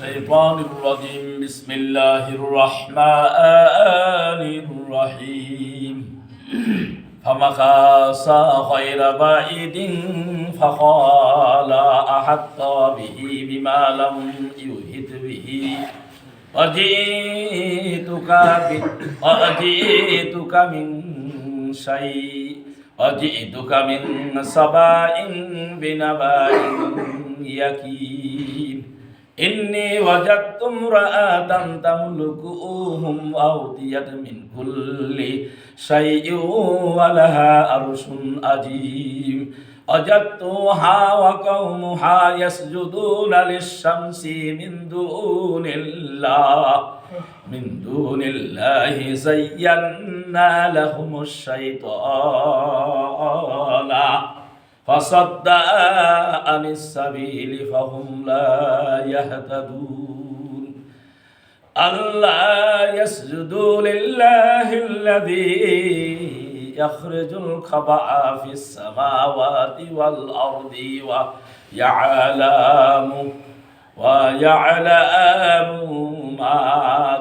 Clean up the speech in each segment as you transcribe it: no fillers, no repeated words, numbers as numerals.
الشيطان الرجيم بسم الله الرحمن الرحيم فمكث غير بعيد فقال أحط به بما لم يحط به وجئتك من سبأ بنبأ يقين إني وجدت امرأة تملكهم وأوتيت من كل شيء ولها عرش عظيم وجدتها وقومها يسجدون للشمس من دون الله زينا لهم الشيطان فصد عن السبيل فهم لا يهتدون ألا يسجدوا لله الذي يخرج الخبأ في السماوات والأرض ويعلم ما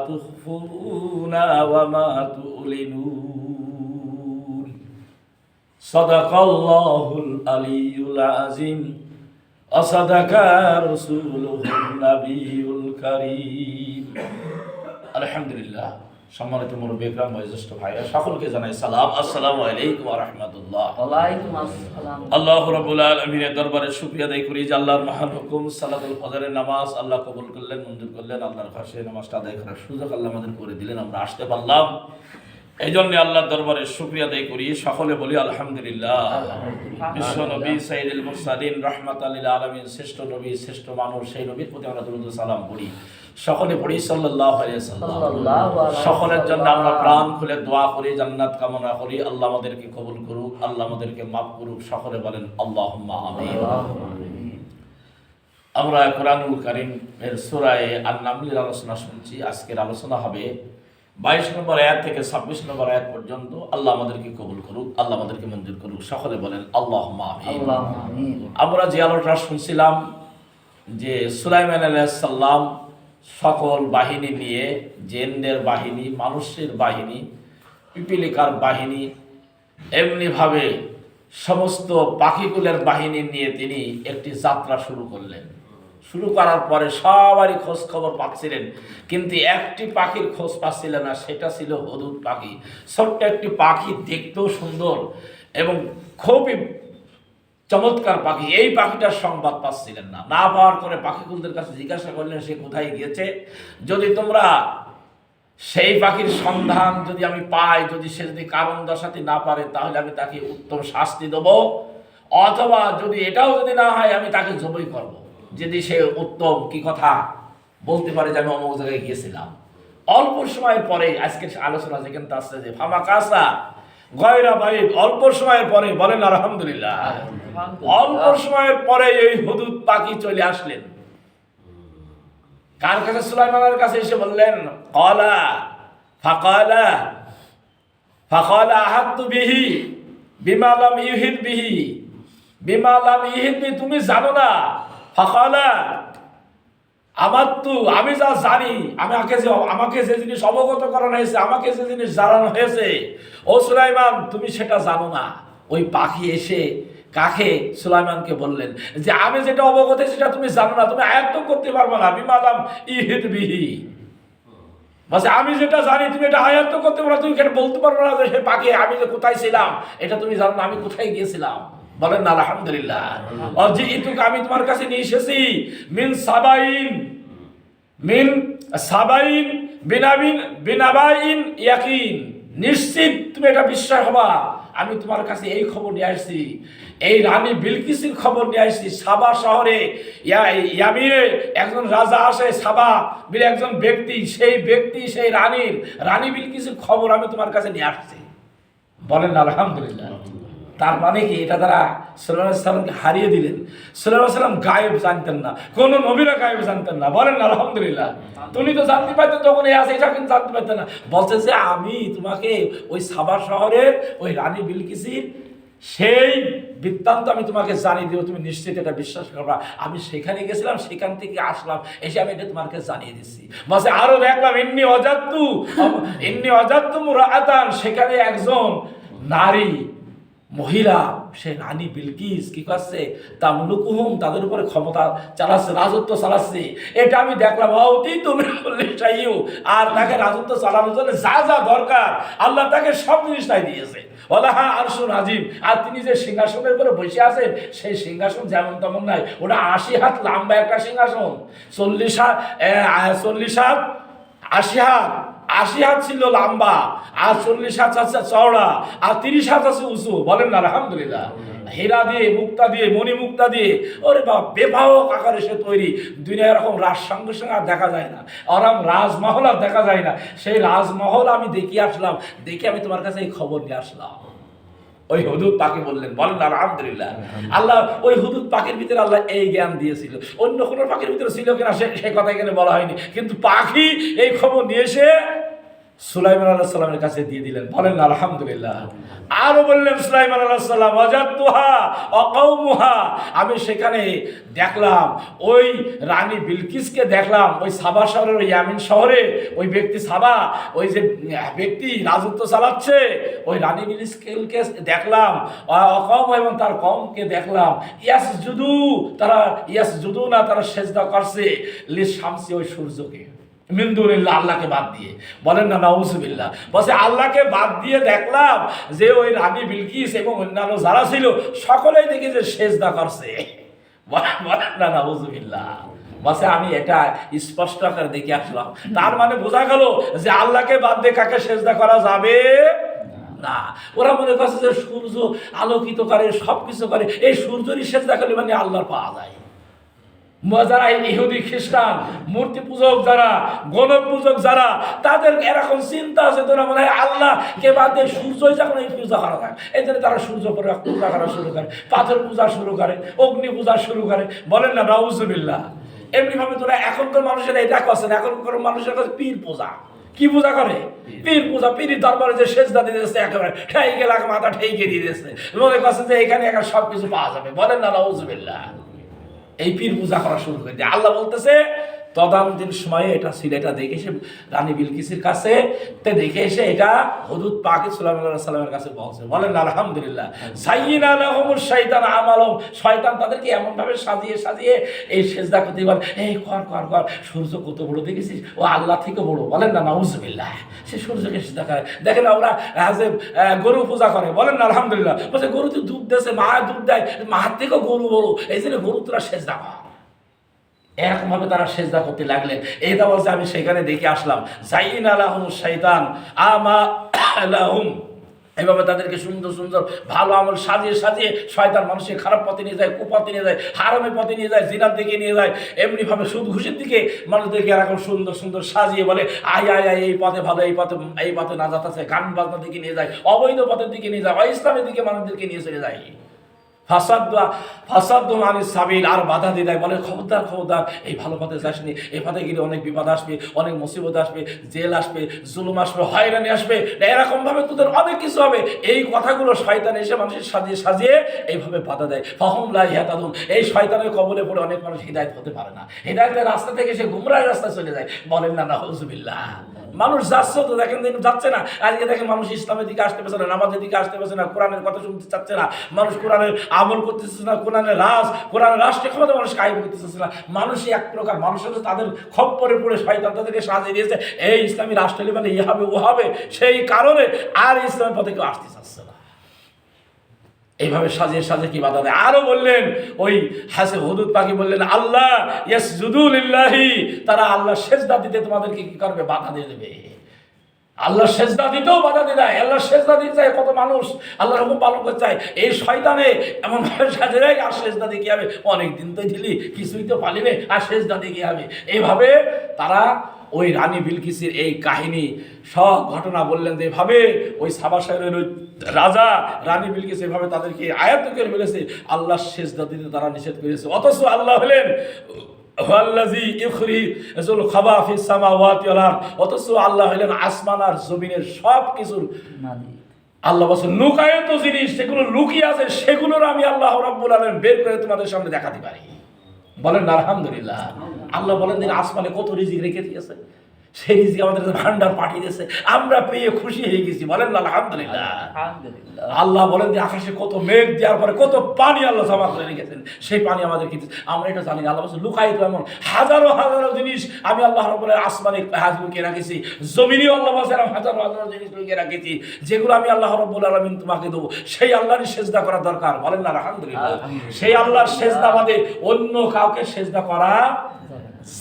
تخفون وما تعلنون صدق الله العلي العظيم وصدق رسوله النبي الكريم الحمد لله সম্মানিত মুরব্বী ইকরাম বয়োজ্যেষ্ঠ ভাইরা সকলকে জানাই সালাম আসসালামু আলাইকুম ওয়া রাহমাতুল্লাহ। ওয়ালাইকুম আসসালাম। আল্লাহ রাব্বুল আলামিনের দরবারে শুকরিয়া আদায় করি যে আল্লাহর মহান হুকুম সালাতুল ফজরের নামাজ আল্লাহ কবুল করলেন, মঞ্জুর করলেন। আল্লাহর কাছে নামাজটা আদায় করার সুযোগ আল্লাহ আমাদের করে দিলেন, আমরা আসতে পারলাম। এই জন্য আল্লাহর দরবারে শুকরিয়া আদায় করি, সকলে বলি আলহামদুলিল্লাহ। বিশ্ব নবী সাইয়্যিদুল মুরসালিন রাহমাতাল লিল আলামিন, শ্রেষ্ঠ নবী শ্রেষ্ঠ মানুষ, সেই নবীর প্রতি আমরা দরুদ ও সালাম পড়ি, সকলে পড়ি সাল্লাল্লাহু আলাইহি ওয়াসাল্লাম। সকলের জন্য আমরা প্রাণ খুলে দোয়া করি, জান্নাত কামনা করি। আল্লাহ আমাদেরকে কবুল করুক, আল্লাহ আমাদেরকে মাফ করুক, সকলে বলেন আল্লাহুম্মা আমিন। আমরা কোরআনুল কারীম এর সূরা আন-নামলের আলোচনা শুনছি। আজকের আলোচনা হবে 22 নম্বর আয়াত থেকে 26 নম্বর আয়াত পর্যন্ত। আল্লাহ আমাদেরকে কবুল করুক, আল্লাহ আমাদেরকে মঞ্জুর করুক, সকলে বলেন আল্লাহুম্মা আমিন। আমরা যে আলোচনা শুনছিলাম যে সুলাইমান আলাইহিস সালাম সকল বাহিনী নিয়ে, জিনদের বাহিনী, মানুষের বাহিনী, পিপিলিকার বাহিনী, এমনিভাবে সমস্ত পাখিগুলোর বাহিনী নিয়ে তিনি একটি যাত্রা শুরু করলেন। শুরু করার পরে সবারই খোঁজ খবর পাচ্ছিলেন, কিন্তু একটি পাখির খোঁজ পাচ্ছিলেন না, সেটা ছিল হুদহুদ পাখি। ছোট্ট একটি পাখি, দেখতেও সুন্দর এবং খুবই চমৎকার পাখি। এই পাখিটার সংবাদ পাচ্ছিলেন না। না পাওয়ার পরে পাখিগুলোদের কাছে জিজ্ঞাসা করলেন সে কোথায় গিয়েছে। যদি তোমরা সেই পাখির সন্ধান যদি আমি পাই, যদি সে যদি কারণ দর্শাতে না পারে, তাহলে আমি তাকে উত্তম শাস্তি দেব, অথবা যদি এটাও যদি না হয় আমি তাকে জবাই করব, যদি সে উত্তম কি কথা বলতে পারে যে আমি অমুক জায়গায় গিয়েছিলাম। অল্প সময়ের পরে আজকের আলোচনা যেখানে আসছে যে ফামাকাসা গয়রা বাইদ, অল্প সময়ের পরে, বলেন আলহামদুলিল্লাহ, অল্প সময়ের পরে এই হুদহুদ পাখি চলে আসলেন। কার কাছে? সুলাইমানের কাছে এসে বললেন ফাকালা আহাত্তু বিহি বিমা লাম ইউহিত বিহি, বিমা লাম ইউহিত বিহি, তুমি জানো না। ফাকালা আমি যা জানি, আমাকে যে জিনিস অবগত করানো হয়েছে, আমাকে যে জিনিস জানানো হয়েছে, ও সুলাইমান তুমি সেটা জানো না। ওই পাখি এসে কাকে? সুলাইমানকে বললেন যে আমি যেটা অবগত সেটা তুমি জানো না, তুমি আয়ত্ত করতে পারবে না। বিমালাম ইহিত বিহি, মানে আমি যেটা জানি তুমি এটা আয়ত্ত করতে পারো, তুমি এটা বলতে পারবে না যে সে পাখি আমি যে কোথায় ছিলাম এটা তুমি জানো না, আমি কোথায় গিয়েছিলাম। বলেন আলহামদুলিল্লাহ। আমি তোমার কাছে নিয়ে এসেছি মিন সাবাইন বিনাবাইন ইয়াকিন, নিশ্চিত তুমি এটা বিশ্বাস হবা। আমি তোমার কাছে এই খবর নিয়ে আসছি, এই রানী বিলকিসের খবর নিয়ে আসছি। সাবা শহরে ইয়ামিনে একজন রাজা আসে, সাবা বলে একজন ব্যক্তি, সেই ব্যক্তি সেই রানী বিলকিসের খবর আমি তোমার কাছে নিয়ে আসছি। বলেন আলহামদুলিল্লাহ। তার মানে কি? এটা তারা সুলাইমান আলাইহিস সালামকে হারিয়ে দিলেন। সুলাইমান আলাইহিস সালাম গায়েব জানতেন না, কোন নবীরা গায়েব জানতেন না। বলেন আলহামদুলিল্লাহ। তুমি তো জানতে পাইতেন যখন এই আছে, এটা কিন্তু জানতে পাইতেন না। বলছে যে আমি তোমাকে ওই সাবা শহরের ওই রানী বিলকিসের সেই বৃত্তান্ত আমি তোমাকে জানিয়ে দিব, তুমি নিশ্চিত এটা বিশ্বাস করবা। আমি সেখানে গেছিলাম, সেখান থেকে আসলাম, এসে আমি এটা তোমাকে জানিয়ে দিচ্ছি। বলছে আরো দেখলাম ইন্নি অজাত্তু মুরাআতান, সেখানে একজন নারী মহিলা, সে রানী বিলকিস কি করছে, তামলুকুহুম, তাদের উপরে ক্ষমতা চালাচ্ছে, রাজত্ব চালাচ্ছে। এটা আমি দেখলাম। অতি তুমি বললে চাইও, আর তাকে রাজত্ব চালানোর জন্য যা যা দরকার আল্লাহ তাকে সব জিনিসটাই দিয়েছে। ওলাহা আরশুন আজিম, আর তিনি যে সিংহাসনের উপরে বসে আছেন, সেই সিংহাসন যেমন তেমন নাই, ওটা 80 হাত লম্বা একটা সিংহাসন, 40 হাত 80 হাত ছিল লম্বা, আর 40 হাত আছে চওড়া, আর 30 হাত আছে উঁচু। বলেন না আলহামদুলিল্লাহ। হীরা দিয়ে, মুক্তা দিয়ে, মণি মুক্তা দিয়ে, ওরে বাবা, বেবাহক আকারে সে তৈরি। দুনিয়া এরকম রাজ সঙ্গে সঙ্গে আর দেখা যায় না, আরাম রাজমহল আর দেখা যায় না। সেই রাজমহল আমি দেখে আসলাম, দেখে আমি তোমার কাছে এই খবর নিয়ে আসলাম। ওই হুদুদ পাখি বললেন, বলেন আলহামদুলিল্লাহ। আল্লাহ ওই হুদুদ পাখির ভিতরে আল্লাহ এই জ্ঞান দিয়েছিল, অন্য কোনো পাখির ভিতরে ছিল কিনা সে কথা এখানে বলা হয়নি, কিন্তু পাখি এই খবর নিয়ে এসে সুলাইমান আলাইহিস সালামের কাছে দিয়ে দিলেন। বলেন আলহামদুলিল্লাহ। আরো বললেন সুলাইমান আলাইহিস সালাম, ওয়াজাতুহা ওয়া কওমুহা, আমি সেখানে দেখলাম ওই রানী বিলকিসকে দেখলাম, ওই সাবা শহরের, ওই ইয়ামিন শহরে ওই ব্যক্তি সাবা, ওই যে ব্যক্তি রাজত্ব চালাচ্ছে, ওই রানী বিলকিসকে দেখলাম, কওম এবং তার কওমকে দেখলাম, তারা সেজদা করছে লিশামসি, ওই সূর্যকে, মিন দুনিল্লাহ, আল্লাহকে বাদ দিয়ে। বলেন না নাউজুবিল্লাহ। বলছে আল্লাহকে বাদ দিয়ে দেখলাম যে ওই রানী বিলকিস এবং অন্যান্য যারা ছিল সকলেই দেখি যে সেজদা করছে। বলেন না নাউজুবিল্লাহ। বলছে আমি এটা স্পষ্ট আকারে দেখে আসলাম। তার মানে বোঝা গেল যে আল্লাহকে বাদ দিয়ে কাকে সেজদা করা যাবে না। ওরা মনে করছে যে সূর্য আলোকিত করে, সবকিছু করে, এই সূর্যেরই সেজদা করলে মানে আল্লাহর পাওয়া যায়। যারা ইহুদি খ্রিস্টান মূর্তি পূজক, যারা গণক পূজক, যারা, তাদের এরকম চিন্তা আছে, তোরা মনে হয় আল্লাহ কে বাদ দিয়ে সূর্যই যখন এই পূজা করা যায়, এই জন্য তারা সূর্য পূজা করা শুরু করে, পাথর পূজা শুরু করে, অগ্নি পূজা শুরু করে। বলেন না নাউজুবিল্লাহ। এমনি ভাবে তোরা এখনকার মানুষের এটা করছে না, এখনকার মানুষের কাছে পীর পূজা। কি পূজা করে? পীর পূজা। পীর দরবারে যে সেজদা দিয়ে দিচ্ছে, একেবারে ঠেকে লাখ মাথা ঠেকে দিয়ে দিচ্ছে, মনে করছে যে এখানে একা সবকিছু পাওয়া যাবে। বলেন না নাউজুবিল্লাহ। এই পীর পূজা করা শুরু করে দিয়ে আল্লাহ বলতেছে তদানীন্তন সময়ে এটা ছিল। এটা দেখে এসে রানী বিলকিসের কাছে দেখে এসে এটা হুদুদ পাক সুলাইমান আলাইহিস সালামের কাছে বলছে। বলেন আলহামদুলিল্লাহ। সাইয়্যিনা লাহুমুশ শাইতান আমালুম, শয়তান তাদেরকে এমন ভাবে সাজিয়ে সাজিয়ে এই সেজদা করতে বলে, এই কর কর কর, সূর্য কত বড় দেখেছিস, ও আল্লাহ থেকে বড়। বলেন না নাউজুবিল্লাহ। সে সূর্যকে সেজদা করে। দেখেন ওরা গরু পূজা করে। বলেন না আলহামদুলিল্লাহ। বলছে গরু তো দুধ দেয়, মা দুধ দেয়, মার থেকেও গরু বড়, এই জন্য গরু তোরা সেজদা কর। এরকম ভাবে তারা সেজদা করতে লাগলেন। এইটা বলছে আমি সেখানে দেখে আসলাম। যাইনা লাহুমুশ শাইতান আমা লাহুম, এভাবে তাদেরকে সুন্দর সুন্দর ভালো আমল সাজিয়ে সাজিয়ে শয়তান মানুষকে খারাপ পথে নিয়ে যায়, কুপথে নিয়ে যায়, হারামের পথে নিয়ে যায়, জিনার দিকে নিয়ে যায়। এমনিভাবে সুদ ঘুষের দিকে মানুষদেরকে এরকম সুন্দর সুন্দর সাজিয়ে বলে আয় আয় আয়, এই পথে ভালো, এই পথে নাজাত আছে। গান বাজনার দিকে নিয়ে যায়, অবৈধ পথের দিকে নিয়ে যায়, ইসলামের দিকে মানুষদেরকে নিয়ে চলে যায়। ফাসাদু আনিস সাবিল, আর বাধা দিয়ে দেয়, বলে খবরদার খবরদার, এই ভালো পথে যাসনি, এই পথে গেলে অনেক বিপদ আসবে, অনেক মুসিবত আসবে, জেল আসবে, জুলুম আসবে, হয়রানি আসবে, এরকম ভাবে তোদের অনেক কিছু হবে। এই কথাগুলো শয়তান এসে মানুষের সাজিয়ে সাজিয়ে এইভাবে বাধা দেয়। ফাহুম লা ইয়াহতাদুন, এই শয়তানের কবলে পড়ে অনেক মানুষ হিদায়াত হতে পারে না, হিদায়াতের রাস্তা থেকে সে গুমরাহের রাস্তায় চলে যায়। বলেন না নাউজুবিল্লাহ। মানুষ যাচ্ছে তো, দেখেন যাচ্ছে না। আজকে দেখেন মানুষ ইসলামের দিকে আসতে পারছে না, নামাজের দিকে আসতে পারছে না, কোরআনের কথা শুনতে চাচ্ছে না, মানুষ কোরআনের আমল করতেছে না, কোরআনের রাষ্ট্রীয় ক্ষমতা মানুষ কায়েম করতে চাচ্ছে না। মানুষই এক প্রকার, মানুষের তাদের খপ্পরে পড়ে শয়তান তাদেরকে সাজিয়ে দিয়েছে, এই ইসলামী রাষ্ট্র মানে ই হবে ও হবে, সেই কারণে আর ইসলামের পথে কেউ আসতে চাচ্ছে না। এইভাবে সাজিয়ে সাজিয়ে কি বাধা দেয়। আরো বললেন ওই হুদুদ পাখি বললেন আল্লাহ ইয়াসজুদু লিল্লাহি, তারা আল্লাহ সেজদা দিতে তোমাদেরকে কি করবে? বাধা দিয়ে দেবে। আল্লাহ সেজদা দিতেও বাধা দিয়ে দেয়। আল্লাহ সেজদা দিতে চায় কত মানুষ, আল্লাহর হুকুম পালন করতে চায়, এই শয়তানে এমন ভাবে সাজে দেয়, আর সেজদা দিয়ে কি হবে? অনেকদিন তো দিলি, কিছুই তো পালিবে, আর সেজদা দিয়ে কি হবে? এইভাবে তারা ওই রানী বিলকিসের এই কাহিনী সব ঘটনা বললেন যে এভাবে ওই সাবা শহরের ওই রাজা রানী বিলকিস এভাবে তাদেরকে আয়াত করে ফেলেছে, আল্লাহ সেজদা দিতে তারা নিষেধ করেছে। অথচ আল্লাহ হলেন হুয়াল্লাযী ইখরিজুল খাবা ফিস সামাওয়াতি ওয়াল আরদ, অথচ আল্লাহ হলেন আসমান আর জমিনের সব কিছুর মালিক। আল্লাহ বলছে লুকায়িত জিনিস যেগুলো লুকিয়ে আছে সেগুলোর আমি আল্লাহ রাব্বুল আলামিন বের করে তোমাদের সামনে দেখাতে পারি। বলেন না আলহামদুলিল্লাহ। আল্লাহ বলেন দিন আসমানে কত রিজিক রেখে দিয়েছে, সেই রিজিক আমাদের ভান্ডার পাঠিয়ে দিয়েছে, আমরা পেয়ে খুশি হয়ে গেছি। বলেন না আলহামদুলিল্লাহ। আল্লাহ বলেন যে আকাশে কত মেঘ দেওয়ার পরে কত পানি আল্লাহ জমা করে রেখেছেন, সেই পানি আমাদের কি আমরা এটা জানি না। আল্লাহ বলছে লুকায়িত এমন হাজারো হাজারো জিনিস আমি আল্লাহ রাব্বুল আলামিন আসমানে লুকিয়ে রেখেছি, জমিনেও আল্লাহ বলছে হাজারো হাজারো জিনিস লুকিয়ে রেখেছি, যেগুলো আমি আল্লাহ রাব্বুল আলামিন তোমাকে দেবো। সেই আল্লাহরই সেজদা করা দরকার। বলেন না আলহামদুলিল্লাহ। সেই আল্লাহর সেজদা বাদে অন্য কাউকে সেজদা করা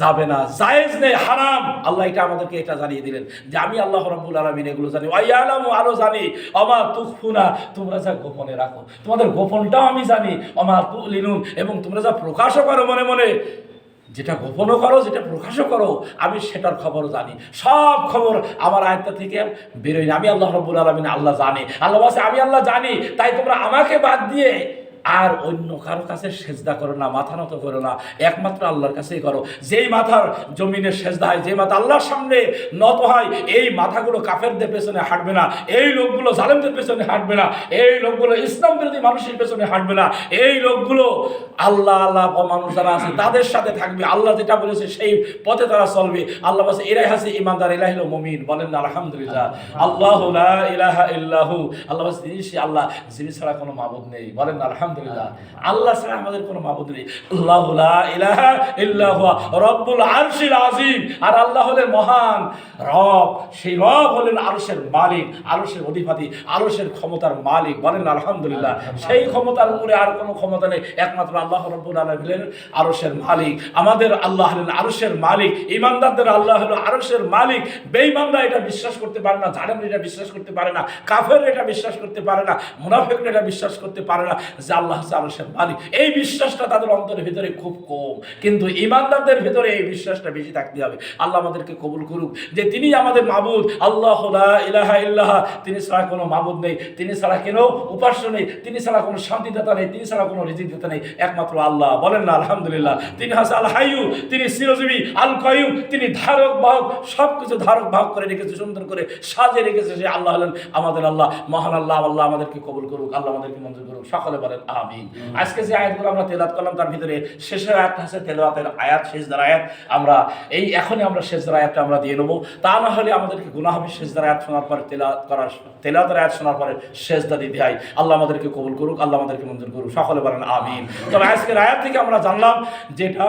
যাবে না, জায়েজ নেই, হারাম। আল্লাহ এটা আমাদেরকে এটা জানিয়ে দিলেন যে আমি আল্লাহ রাব্বুল আলামিন এগুলো জানি, ওয়াইয়ালামু আরো জানি, আমা তুখফুনা তোমরা যা গোপনে রাখো তোমাদের গোপনটাও আমি জানি, আমা তুলিনুন এবং তোমরা যা প্রকাশও করো মনে মনে, যেটা গোপনও করো যেটা প্রকাশও করো আমি সেটার খবরও জানি। সব খবর আমার আয়াতটা থেকে বেরোয় না। আমি আল্লাহ রাব্বুল আলামিন আল্লাহ জানে। আল্লাহ বলছে আমি আল্লাহ জানি, তাই তোমরা আমাকে বাদ দিয়ে আর অন্য কারো কাছে সেজদা করো না, মাথা নত করো না, একমাত্র আল্লাহর কাছেই করো। যেই মাথার জমিনে সেজদা হয়, যে মাথা আল্লাহর সামনে নত হয়, এই মাথাগুলো কাফেরদের পেছনে হাঁটবে না, এই লোকগুলো জালেমদের পেছনে হাঁটবে না, এই লোকগুলো ইসলাম বিরোধী মানুষের পেছনে হাঁটবে না, এই লোকগুলো আল্লাহ আল্লাহ মানুষ যারা আছে তাদের সাথে থাকবে, আল্লাহ যেটা বলেছে সেই পথে তারা চলবে। আল্লাহ বলছে এরাই আছে ইমানদার, এরাই হলো মুমিন। বলেন না আলহামদুলিল্লাহ। আল্লাহু লা ইলাহা ইল্লাহু, আল্লাহ বলছে তিনি সে আল্লাহ যিনি ছাড়া কোনো মাবুদ নেই। বলেন না আলহামদুলিল্লাহ। আল্লাহ ছাড়া আমাদের কোনো মাবুদ নেই। আল্লাহু লা ইলাহা ইল্লা হুয়া রব্বুল আরশিল আযীম। আর আল্লাহ হলেন মহান রব, সেই রব হলেন আরশের মালিক, আরশের অধিপতি, আরশের ক্ষমতার মালিক। বলেন না আলহামদুলিল্লাহ। সেই ক্ষমতার উপরে আর কোনো ক্ষমতা নেই, একমাত্র আল্লাহ রাব্বুল আলামিন হলেন আরশের মালিক। আমাদের আল্লাহ হলেন আরশের মালিক, ঈমানদারদের আল্লাহ হলো আরশের মালিক। বেঈমানরা এটা বিশ্বাস করতে পারে না, জালেমরা এটা বিশ্বাস করতে পারে না, কাফেররা এটা বিশ্বাস করতে পারে না, মুনাফিকরা এটা বিশ্বাস করতে পারে না যে আল্লাহ আরশের মালিক। এই বিশ্বাসটা তাদের অন্তরের ভিতরে খুব কম, কিন্তু ঈমানদারদের ভিতরে এই বিশ্বাসটা বেশি থাকতে হবে। আল্লাহ আমাদেরকে কবুল করুক যে তিনি আমাদের মাবুদ, আল্লাহু লা ইলাহা ইল্লাহু, তিনি ছাড়া কোনো মাবুদ নেই, তিনি ছাড়া কোনো উপাস্য নেই, তিনি ছাড়া কোনো শান্তিদাতা নেই, তিনি ছাড়া কোনো রিজিকদাতা নেই, একমাত্র আল্লাহ। বলেন না আলহামদুলিল্লাহ। তিনি হাস আল হাইয়ু, তিনি চিরজীবী, আল কাইয়ুম, তিনি ধারক বাহক, সবকিছু ধারক বাহক করে রেখেছে, সুন্দর করে সাজিয়ে রেখেছে। সেই আল্লাহ হলেন আমাদের আল্লাহ, মহান আল্লাহ। আল্লাহ আমাদেরকে কবুল করুক, আল্লাহ আমাদেরকে মঞ্জুর করুক, সকলে বলেন আমিন। আজকে যে আয়াতগুলো আমরা তেলাওয়াত করলাম তার ভিতরে শেষের আয়াতটা আছে তেলাওয়াতের আয়াত, সেজদার আয়াত। আমরা এই এখনই আমরা সেজদার আয়াতটা আমরা দিয়ে নেবো, তা না হলে আমাদেরকে গুনাহ হবে। সেজদার আয়াত শোনার পরে তেলাওয়াতের আয়াত শোনার পরে সেজদা দিতে হয়। আল্লাহ আমাদেরকে কবুল করুক, আল্লাহ আমাদেরকে মঞ্জুর করুক, সকলে বলেন আমিন। তবে আজকের আয়াত থেকে আমরা জানলাম যেটা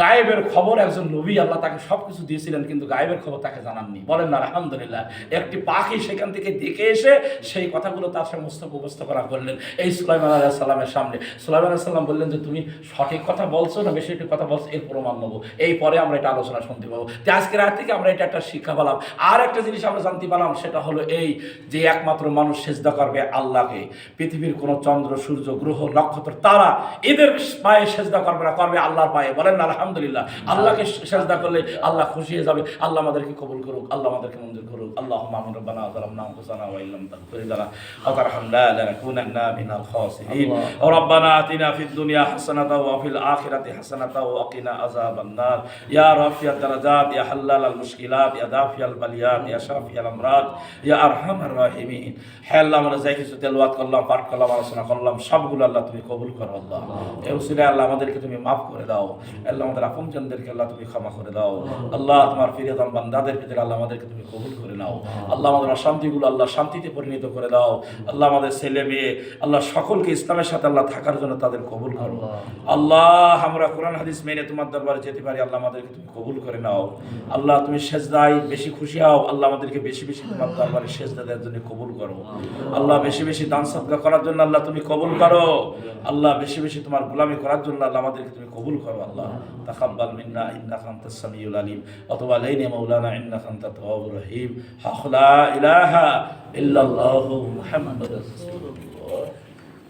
গায়েবের খবর, একজন নবী আল্লাহ তাকে সবকিছু দিয়েছিলেন কিন্তু গায়েবের খবর তাকে জানাননি। বলেন না আলহামদুলিল্লাহ। একটি পাখি সেখান থেকে দেখে এসে সেই কথাগুলো তার সমস্ত উপস্থাপনা করলেন এই সুলাইমান আলাইহিস সালামের সামনে। সুলাইমান আলাইহিস সালাম বললেন যে তুমি সঠিক কথা বলছো না বেশি একটি কথা বলছো, এর প্রমাণ নেবো, এই পরে আমরা এটা আলোচনা শুনতে পাবো। তো আজকের রাত থেকে আমরা এটা একটা শিক্ষা পেলাম। আর একটা জিনিস আমরা জানতে পারলাম, সেটা হলো এই যে একমাত্র মানুষ সেজদা করবে আল্লাহকে। পৃথিবীর কোনো চন্দ্র সূর্য গ্রহ নক্ষত্র তারা এদের পায়ে সেজদা করবে না, করবে আল্লাহর পায়ে। বলেন না আলহামদুলিল্লাহ। আল্লাহকে সেজদা করলে আল্লাহ খুশি হয়ে যাবে। আল্লাহ আমাদেরকে কবুল করুক, আল্লাহ আমাদেরকে মঞ্জুর করুক। আল্লাহুম্মা আমিন। রব্বানা যালামনা আনফুসানা ওয়া ইল্লাম তাগফির লানা ওয়া তারহামনা লানাকুনান্না মিনাল খাসিরিন। ওয়া রাব্বানা আতিনা ফিদ দুনিয়া হাসানাতাও ওয়া ফিল আখিরাতি হাসানাতাও ওয়া কিনা আযাবান নার। ইয়া রাফিয়াদ দারাজাত, ইয়া হাল্লালাল মুশকিলাত, ইয়া দাফিয়াল বালিয়াত, ইয়া শাফিয়াল আমরাদ, ইয়া আরহামার রাহিমিন। হে আল্লাহ, আমরা যাই কিছু তেলাওয়াত করলাম, পাঠ করলাম, আলোচনা করলাম, সবগুলো আল্লাহ তুমি কবুল করো। আল্লাহ এই উসিলায় আল্লাহ আমাদেরকে তুমি মাফ করে দাও। আল্লাহ আমাদের আপনজনদেরকে আল্লাহ তুমি ক্ষমা করে দাও। আল্লাহ তোমার ফিরিয়াদান বান্দাদের ভিতরে আল্লাহ আমাদেরকে তুমি কবুল করে নাও। আল্লাহ আমাদের অশান্তিগুলো আল্লাহ শান্তিতে পরিণত করে দাও। আল্লাহ আমাদের ছেলে মেয়ে আল্লাহ সকলকে ইসলামের সাথে আল্লাহ থাকার জন্য তাদের কবুল করো। আল্লাহ আমরা কোরআন হাদিস মেনে তোমার দরবারে যেতে পারি, আল্লাহ আমাদেরকে তুমি কবুল করে নাও। আল্লাহ তুমি সেজদায় বেশি খুশি হও, আল্লাহ আমাদেরকে বেশি বেশি তোমার দরবারে সেজদা দেওয়ার জন্য কবুল করো। আল্লাহ বেশি বেশি দান সদকা করার জন্য আল্লাহ তুমি কবুল করো। আল্লাহ বেশি বেশি তোমার গোলামি করার জন্য আল্লাহ আমাদেরকে তুমি কবুল করো। আল্লাহ তাকাব্বাল মিন্না ইন্নাকা আনতাস সামিউল আলিম ওয়া তুব আলাইনা মাওলানা ইন্নাকা আনতাত তাওয়াবুর রহিম। লা ইলাহা ইল্লাল্লাহু মুহাম্মাদুর রাসূলুল্লাহ।